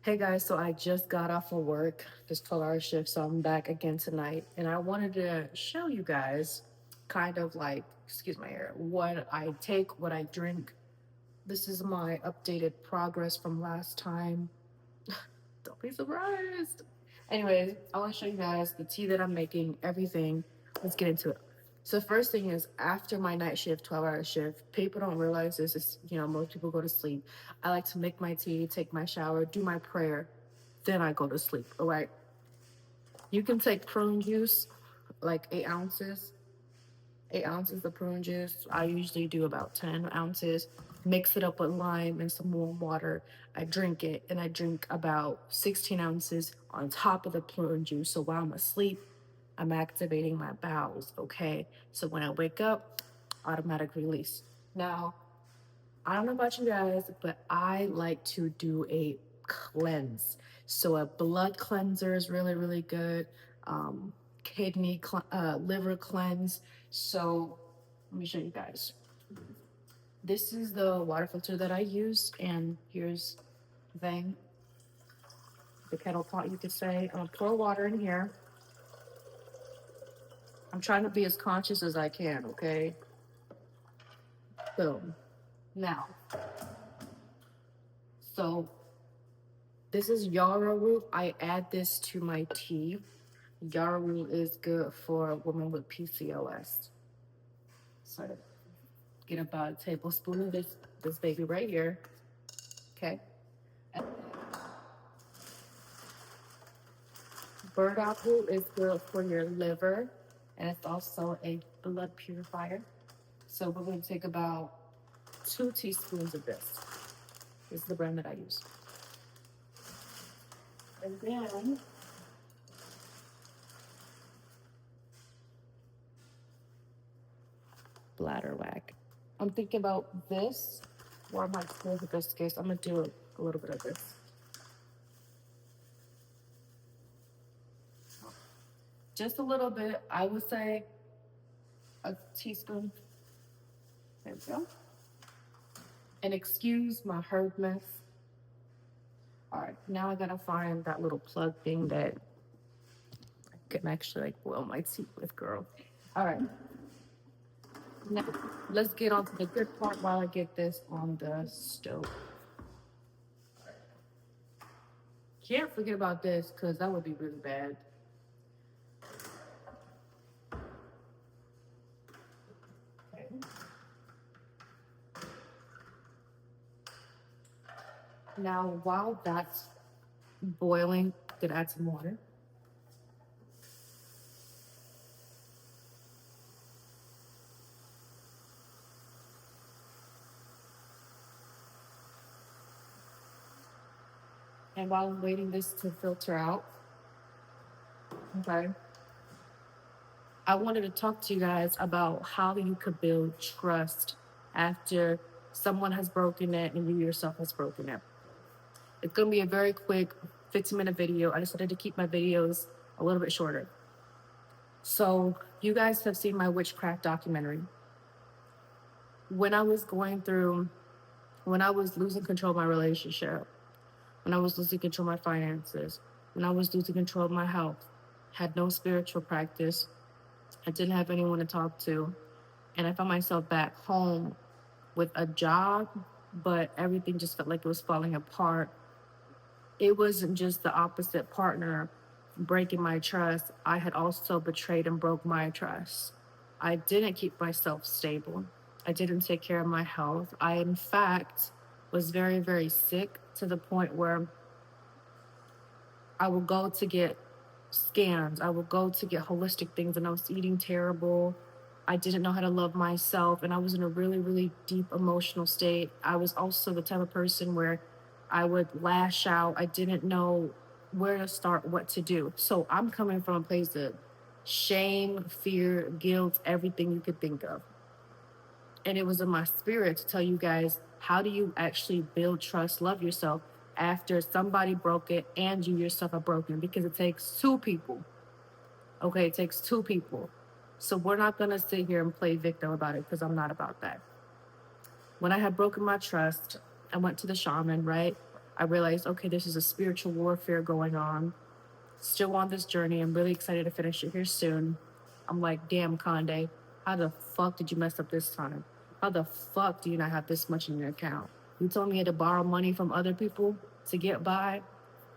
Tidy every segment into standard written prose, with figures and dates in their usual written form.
Hey guys, so I just got off of work, this 12-hour shift, so I'm back again tonight. And I wanted to show you guys kind of like, excuse my hair, what I take, what I drink. This is my updated progress from last time. Don't be surprised. Anyways, I want to show you guys the tea that I'm making, everything. Let's get into it. So first thing is after my night shift, 12-hour shift, people don't realize this is, most people go to sleep. I like to make my tea, take my shower, do my prayer, then I go to sleep. All right. You can take prune juice, like 8 ounces, 8 ounces of prune juice. I usually do about 10 ounces. Mix it up with lime and some warm water. I drink it, and I drink about 16 ounces on top of the prune juice. So while I'm asleep, I'm activating my bowels. Okay. So when I wake up, automatic release. Now, I don't know about you guys, but I like to do a cleanse. So a blood cleanser is really, really good. Um, liver cleanse. So let me show you guys. This is the water filter that I use, and here's the thing, the kettle pot, you could say. I'm gonna pour water in here. I'm trying to be as conscious as I can, okay? Boom. Now, so this is yarrow root. I add this to my tea. Yarrow root is good for women with PCOS. So get about a tablespoon of this baby right here. Okay. And burdock root is good for your liver, and it's also a blood purifier. So we're going to take about 2 teaspoons of this. This is the brand that I use. And then bladder whack. I'm thinking about this, or I might pour the biscuits. I'm going to do a little bit of this. Just a little bit. I would say a teaspoon. There we go. And excuse my herb mess. All right, now I gotta find that little plug thing that I can actually like boil my tea with, girl. All right. Now let's get on to the good part while I get this on the stove. Can't forget about this because that would be really bad. Okay. Now, while that's boiling, I'm gonna add some water. And while I'm waiting this to filter out, okay, I wanted to talk to you guys about how you could build trust after someone has broken it and you yourself has broken it. It's going to be a very quick 15-minute video. I decided to keep my videos a little bit shorter. So you guys have seen my witchcraft documentary. When I was losing control of my relationship, when I was losing control of my finances, when I was losing control of my health, had no spiritual practice, I didn't have anyone to talk to, and I found myself back home with a job, but everything just felt like it was falling apart. It wasn't just the opposite partner breaking my trust. I had also betrayed and broke my trust. I didn't keep myself stable. I didn't take care of my health. I, in fact, was very, very sick to the point where I would go to get scans. I would go to get holistic things, and I was eating terrible. I didn't know how to love myself, and I was in a really, really deep emotional state. I was also the type of person where I would lash out. I didn't know where to start, what to do. So I'm coming from a place of shame, fear, guilt, everything you could think of. And it was in my spirit to tell you guys, how do you actually build trust, love yourself after somebody broke it and you yourself are broken? Because it takes 2 people. Okay, it takes 2 people. So we're not going to sit here and play victim about it, because I'm not about that. When I had broken my trust, I went to the shaman, right? I realized, okay, this is a spiritual warfare going on. Still on this journey. I'm really excited to finish it here soon. I'm like, damn, Conde, how the fuck did you mess up this time? How the fuck do you not have this much in your account? You told me you had to borrow money from other people to get by.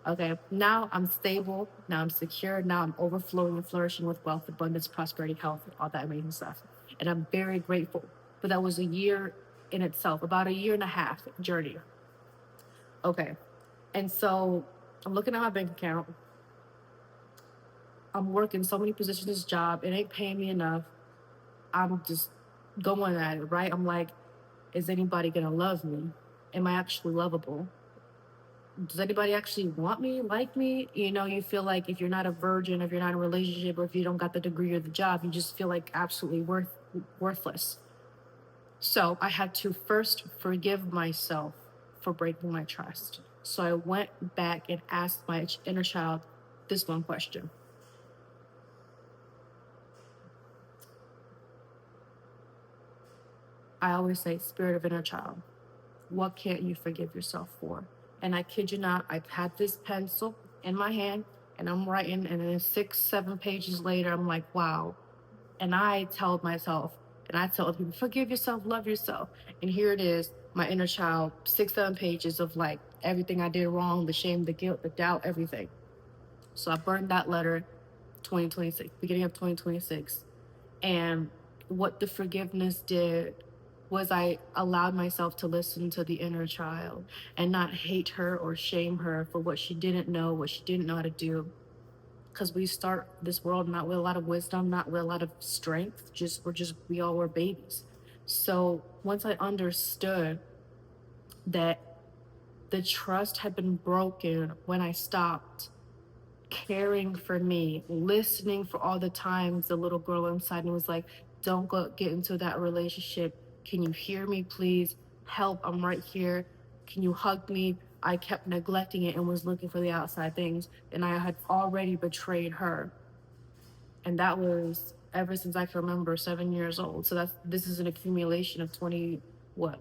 Okay, now I'm stable. Now I'm secure. Now I'm overflowing and flourishing with wealth, abundance, prosperity, health, all that amazing stuff. And I'm very grateful. But that was a year in itself, about a year and a half journey. Okay, and so I'm looking at my bank account. I'm working so many positions in this job. It ain't paying me enough. I'm just going at it, right? I'm like, is anybody gonna love me? Am I actually lovable? Does anybody actually want me, like me? You know, you feel like if you're not a virgin, if you're not in a relationship, or if you don't got the degree or the job, you just feel like absolutely worthless. So I had to first forgive myself for breaking my trust. So I went back and asked my inner child this one question. I always say, spirit of inner child, what can't you forgive yourself for? And I kid you not, I've had this pencil in my hand and I'm writing, and then 6, 7 pages later, I'm like, wow. And I tell myself, and I tell other people, forgive yourself, love yourself. And here it is, my inner child, 6, 7 pages of like everything I did wrong, the shame, the guilt, the doubt, everything. So I burned that letter 2026, beginning of 2026. And what the forgiveness did was I allowed myself to listen to the inner child and not hate her or shame her for what she didn't know, what she didn't know how to do. Because we start this world not with a lot of wisdom, not with a lot of strength. We all were babies. So once I understood that the trust had been broken when I stopped caring for me, listening for all the times the little girl inside me was like, don't go get into that relationship. Can you hear me, please? Help, I'm right here. Can you hug me? I kept neglecting it and was looking for the outside things. And I had already betrayed her. And that was ever since I can remember, 7 years old. So this is an accumulation of 20, what?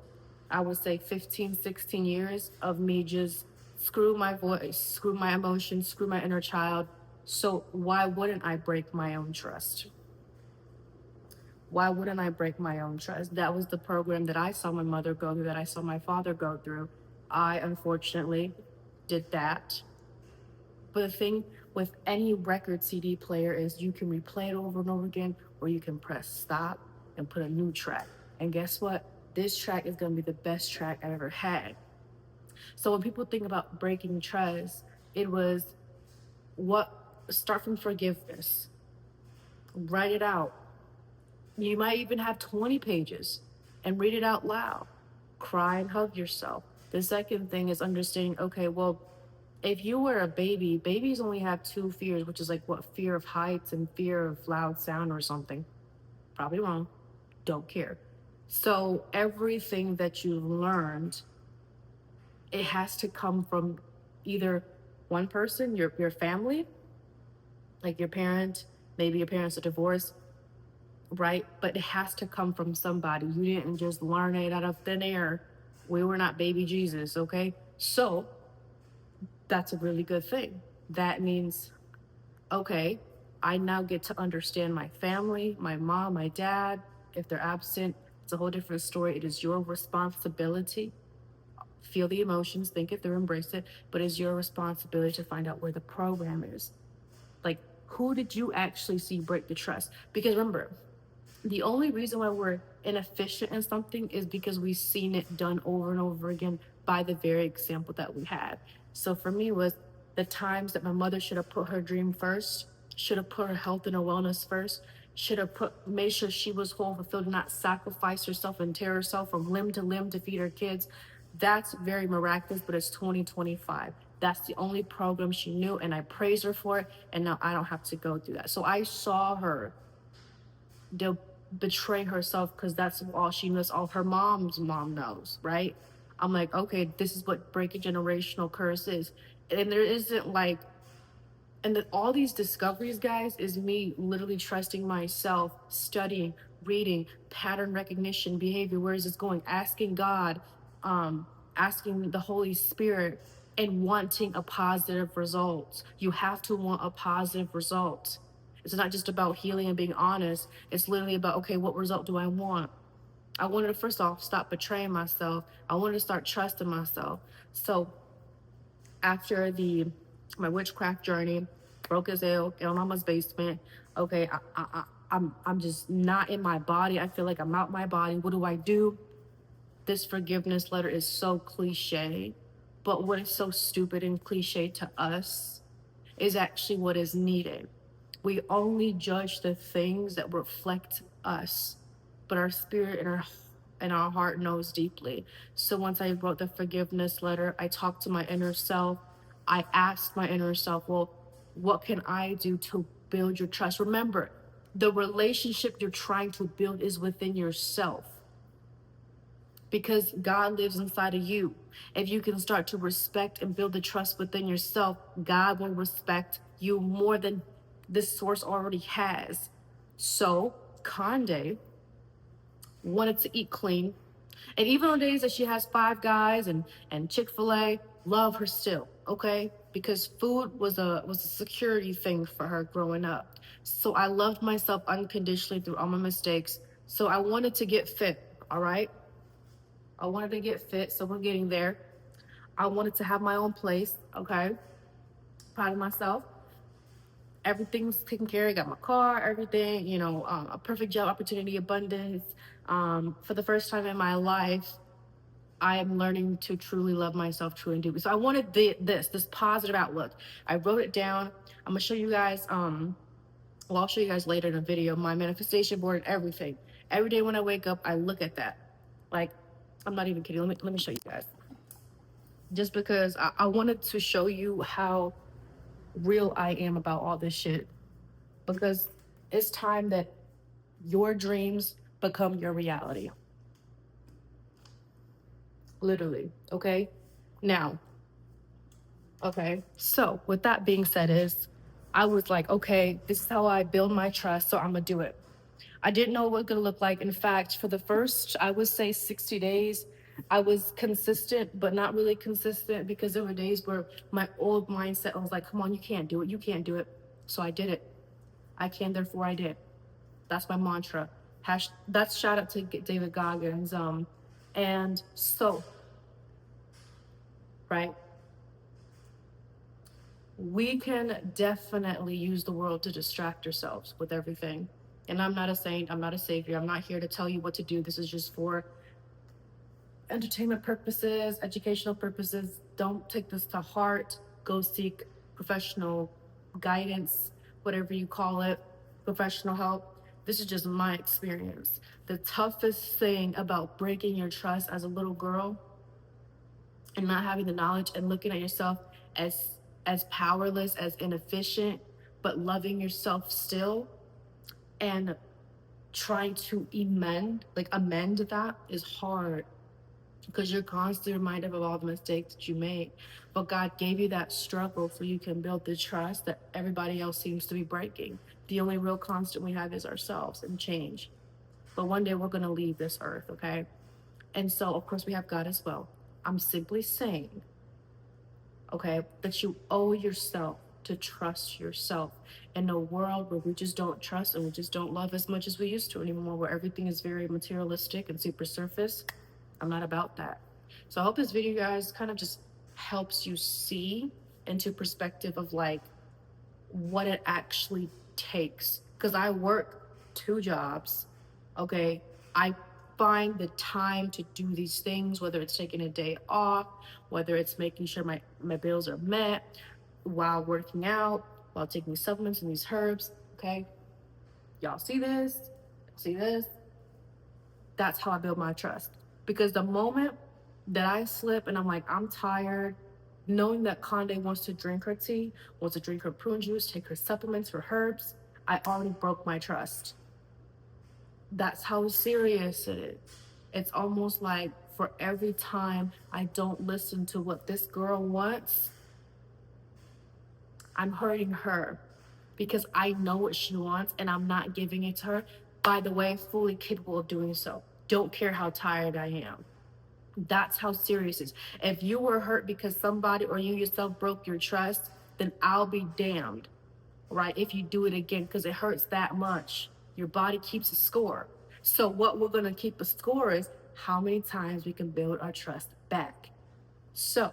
I would say 15, 16 years of me just screw my voice, screw my emotions, screw my inner child. So why wouldn't I break my own trust? Why wouldn't I break my own trust? That was the program that I saw my mother go through, that I saw my father go through. I unfortunately did that. But the thing with any record CD player is you can replay it over and over again, or you can press stop and put a new track. And guess what? This track is going to be the best track I've ever had. So when people think about breaking trust, it was start from forgiveness. Write it out. You might even have 20 pages and read it out loud. Cry and hug yourself. The second thing is understanding, okay, well, if you were a baby, babies only have two fears, which is like what, fear of heights and fear of loud sound or something. Probably wrong. Don't care. So everything that you've learned, it has to come from either one person, your family, like your parent, maybe your parents are divorced, right? But it has to come from somebody. You didn't just learn it out of thin air. We were not baby Jesus, okay? So that's a really good thing. That means, okay, I now get to understand my family, my mom, my dad. If they're absent, it's a whole different story. It is your responsibility. Feel the emotions, think it through, embrace it, but it's your responsibility to find out where the program is. Like, who did you actually see break the trust? Because remember, the only reason why we're inefficient in something is because we've seen it done over and over again by the very example that we had. So for me, was the times that my mother should have put her dream first, should have put her health and her wellness first, should have made sure she was whole, fulfilled, not sacrifice herself and tear herself from limb to limb to feed her kids. That's very miraculous, but it's 2025. That's the only program she knew, and I praise her for it. And now I don't have to go through that. So I saw her betray herself because that's all she knows, all her mom's mom knows, right? I'm like, okay, this is what breaking generational curse is. And there isn't like, and all these discoveries, guys, is me literally trusting myself, studying, reading, pattern recognition, behavior, where is this going, asking God, asking the Holy Spirit, and wanting a positive result. You have to want a positive result. It's not just about healing and being honest. It's literally about, okay, what result do I want? I wanted to first off stop betraying myself. I wanted to start trusting myself. So after the my witchcraft journey, broke as hell in mama's basement. Okay, I'm just not in my body. I feel like I'm out my body. What do I do? This forgiveness letter is so cliche, but what is so stupid and cliche to us is actually what is needed. We only judge the things that reflect us, but our spirit and our heart knows deeply. So once I wrote the forgiveness letter, I talked to my inner self. I asked my inner self, well, what can I do to build your trust? Remember, the relationship you're trying to build is within yourself, because God lives inside of you. If you can start to respect and build the trust within yourself, God will respect you more than this source already has. So, Conde wanted to eat clean. And even on days that she has Five Guys and Chick-fil-A, love her still, okay? Because food was a security thing for her growing up. So I loved myself unconditionally through all my mistakes. So I wanted to get fit, all right? I wanted to get fit, so we're getting there. I wanted to have my own place, okay? Proud of myself. Everything's taken care of. Got my car, everything, a perfect job opportunity, abundance. For the first time in my life, I am learning to truly love myself, truly and deeply. So I wanted this positive outlook. I wrote it down. I'm gonna show you guys. I'll show you guys later in a video my manifestation board and everything. Every day when I wake up, I look at that. Like, I'm not even kidding. Let me show you guys. Just because I wanted to show you how real I am about all this shit. Because it's time that your dreams become your reality. Literally, okay? Now, okay, so with that being said I was like, okay, this is how I build my trust, so I'm gonna do it. I didn't know what it was gonna look like. In fact, for the first, I would say 60 days, I was consistent, but not really consistent, because there were days where my old mindset was like, come on, you can't do it, you can't do it. So I did it. I can, therefore I did. That's my mantra. That's shout out to David Goggins. And so, right, we can definitely use the world to distract ourselves with everything. And I'm not a saint, I'm not a savior. I'm not here to tell you what to do. This is just for entertainment purposes, educational purposes. Don't take this to heart. Go seek professional guidance, whatever you call it, professional help. This is just my experience. The toughest thing about breaking your trust as a little girl and not having the knowledge and looking at yourself as powerless, as inefficient, but loving yourself still and trying to amend that is hard, because you're constantly reminded of all the mistakes that you made. But God gave you that struggle so you can build the trust that everybody else seems to be breaking. The only real constant we have is ourselves and change. But one day we're going to leave this earth, okay? And so, of course, we have God as well. I'm simply saying, okay, that you owe yourself to trust yourself in a world where we just don't trust and we just don't love as much as we used to anymore, where everything is very materialistic and super surface. I'm not about that. So I hope this video, guys, kind of just helps you see into perspective of like what it actually takes. Because I work 2 jobs, okay? I find the time to do these things, whether it's taking a day off, whether it's making sure my bills are met while working out, while taking supplements and these herbs, okay? Y'all see this? See this? That's how I build my trust. Because the moment that I slip and I'm like, I'm tired, knowing that Conde wants to drink her tea, wants to drink her prune juice, take her supplements, her herbs, I already broke my trust. That's how serious it is. It's almost like for every time I don't listen to what this girl wants, I'm hurting her, because I know what she wants and I'm not giving it to her. By the way, fully capable of doing so. Don't care how tired I am. That's how serious it is. If you were hurt because somebody or you yourself broke your trust, then I'll be damned, right? If you do it again, because it hurts that much. Your body keeps a score. So, what we're going to keep a score is how many times we can build our trust back. So,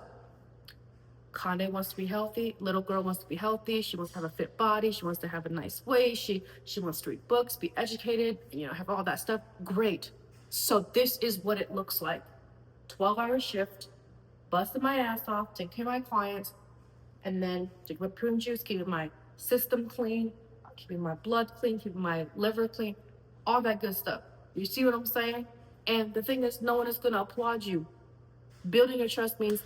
Conde wants to be healthy. Little girl wants to be healthy. She wants to have a fit body. She wants to have a nice waist. She wants to read books, be educated, have all that stuff. Great. So this is what it looks like. 12-hour shift, busting my ass off, taking care of my clients, and then taking my prune juice, keeping my system clean, keeping my blood clean, keeping my liver clean, all that good stuff. You see what I'm saying? And the thing is, no one is going to applaud you. Building your trust means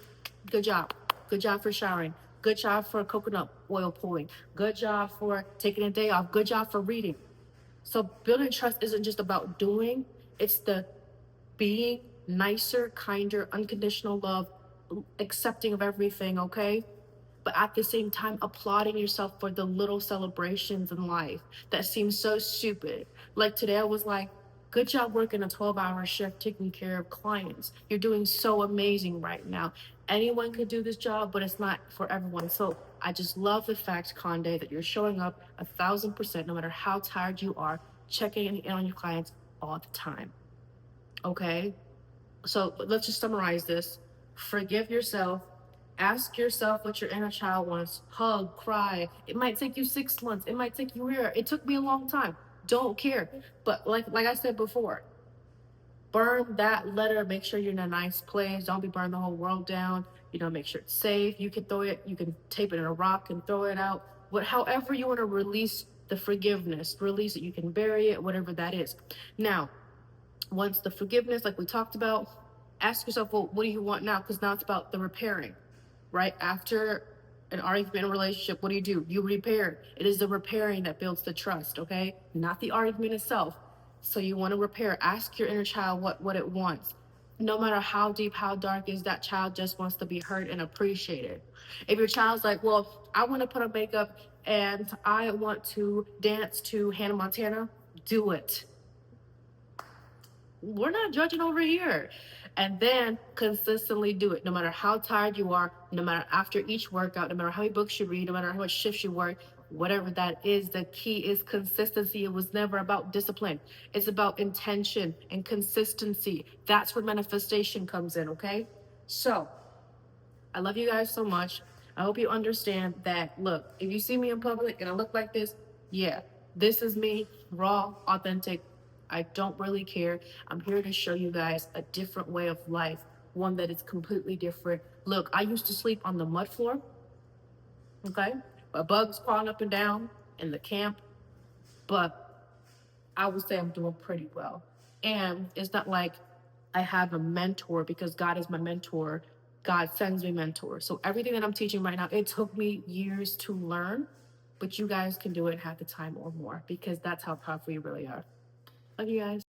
good job. Good job for showering. Good job for coconut oil pulling. Good job for taking a day off. Good job for reading. So building trust isn't just about doing, it's the being nicer, kinder, unconditional love, accepting of everything, okay? But at the same time, applauding yourself for the little celebrations in life that seem so stupid. Like today, I was like, good job working a 12-hour shift taking care of clients. You're doing so amazing right now. Anyone could do this job, but it's not for everyone. So I just love the fact, Conde, that you're showing up 1,000%, no matter how tired you are, checking in on your clients all the time. Okay? So let's just summarize this. Forgive yourself. Ask yourself what your inner child wants. Hug, cry. It might take you 6 months. It might take you a year. It took me a long time. Don't care. But like I said before, burn that letter. Make sure you're in a nice place. Don't be burning the whole world down. Make sure it's safe. You can throw it. You can tape it in a rock and throw it out. However you want to release the forgiveness, release it. You can bury it, whatever that is. Now, once the forgiveness, like we talked about, ask yourself, well, what do you want now? Because now it's about the repairing, right? After an argument or relationship, what do? You repair. It is the repairing that builds the trust, okay? Not the argument itself. So you want to repair. Ask your inner child what it wants. No matter how deep, how dark is that child, just wants to be heard and appreciated. If your child's like, well, I want to put on makeup and I want to dance to Hannah Montana, do it. We're not judging over here. And then consistently do it, no matter how tired you are, no matter after each workout, no matter how many books you read, no matter how much shifts you work, whatever that is, the key is consistency. It was never about discipline. It's about intention and consistency. That's where manifestation comes in, okay? So I love you guys so much. I hope you understand that, look, if you see me in public and I look like this, yeah, this is me, raw, authentic. I don't really care. I'm here to show you guys a different way of life, one that is completely different. Look, I used to sleep on the mud floor, okay? Bugs crawling up and down in the camp, but I would say I'm doing pretty well. And it's not like I have a mentor because God is my mentor. God sends me mentors. So everything that I'm teaching right now, it took me years to learn, but you guys can do it in half the time or more because that's how powerful you really are. Love you guys.